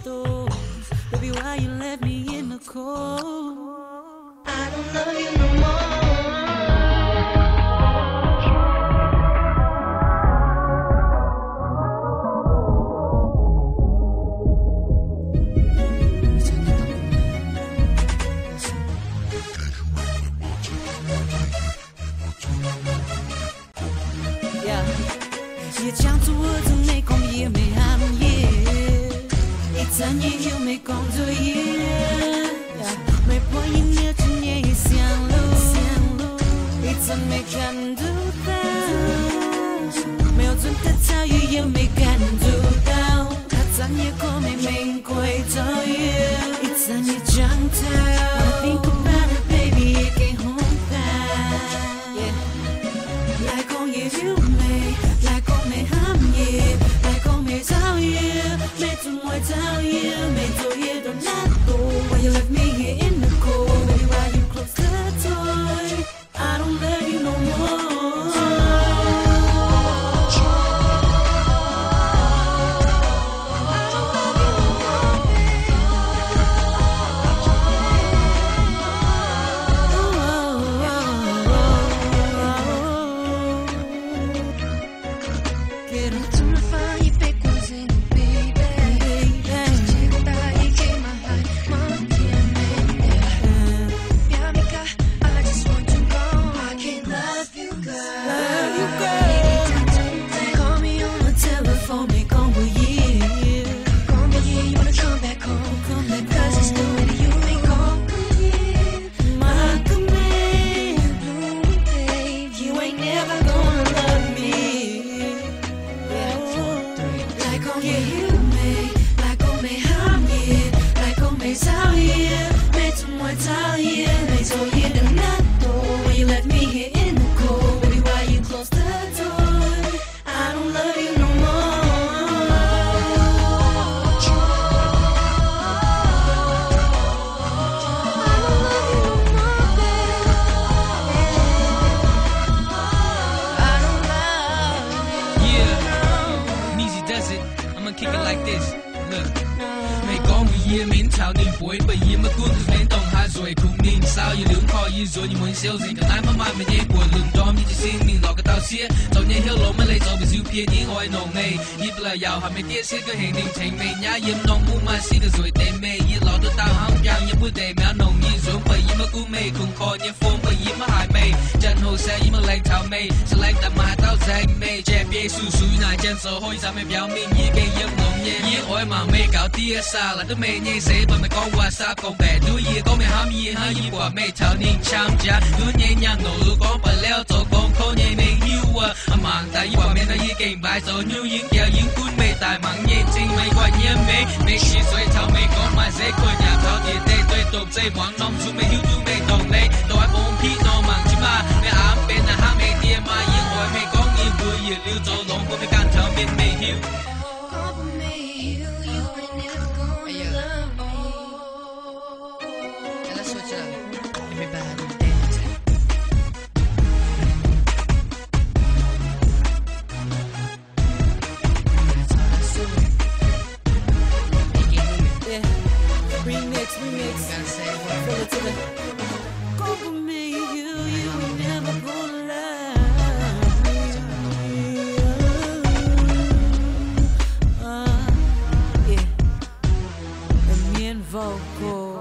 those. Baby, why you left me in the cold? I don't love you no more. Yeah， 也讲出我的内功也没喊耶，一眨眼又没工作耶，没破一年今年也想路，一直没看得到，没有准的遭遇也没感觉到，他眨眼过没玫瑰照耶，一眨眼长大。Think about it, baby, 也给红包。来公也有美，来公没行业，来公没造业，没做没造业，没做业都难过。Why you left me here in the cold? Baby, why you close the door? I don't love you no more. Tu me fai per così, baby. Ci dai che mai mantiene. Mia amica, I just want to go. I can't love you, girl. Love you, girl. Call me on the telephone, make on with you. Call me, yeah, you wanna come back home. Cause it's the way that you make all good. My command, Blue, babe, you ain't never gonna love me. Like on you, me, like on me, I'm here. Like on me, sao here. Made some more tell here. Made so here the night door. When you left me here in the cold, baby, why you close the door? I don't love you no more. I don't love you no more, babe. I don't love you. Yeah, Neezy does it. I'ma kick it like this. Look. Mày có một year miễn chào niềm vui bởi vì mà cuốn từ lên đồng hai rồi cũng nhìn sao như đứng kho như rồi như muốn siêu gì cả ai mà mai mà nhẹ của lưng đom như chỉ xin mình lọ cái tao xía tao nhẹ hiểu lỗ mà lấy tao bị siêu phiền như ngồi nồng này ít là giàu hàm mày tiếc xía cái hình đình thành mày nhá yếm nông mu mà xí cái rồi tên mày như lọ tôi tao hóng giang như bữa đầy mẹ nồng như rồi bởi vì mà cuốn mày cùng kho như phôm bởi vì mà hại mày chân hồ xe như mà lấy thao mày sẽ lấy tao mà tao danh mày trẻ bia su su này chân sờ hôi ra mày béo mình như cái yếm nồng nhẹ như ôi mà mày cáo tia xa là đứa mày nhẹ dễ bởi mày con qua xa con bè đuôi gì có mày ham gì hay gì quả mày thảo niên chăm cha đuôi nhẹ nhàng nổ con bà leo tổ con khó nhẹ mày yêu à mang tay quả mày tay kềm bài rồi như những kẹo những cuốn mày tài mắng nhẹ chính mày qua nhẹ mày chỉ xoay thảo mày có mà dễ coi nhà thảo thì tê tôi tụt dây mắng nông chú mày hiu chú mày đồng lấy tôi bông phi nó mắng chứ mà mày ám bên là ham mày tia mà yên hỏi mày có nghi vừa yên lưu cho lông của mày can thảo bên mày hiu. Everybody dance. That's how I do it. Make it human. yeah, remix. Gotta say what. Fill it to the. Go for me, you ain't never gonna love me. Yeah, the main vocal.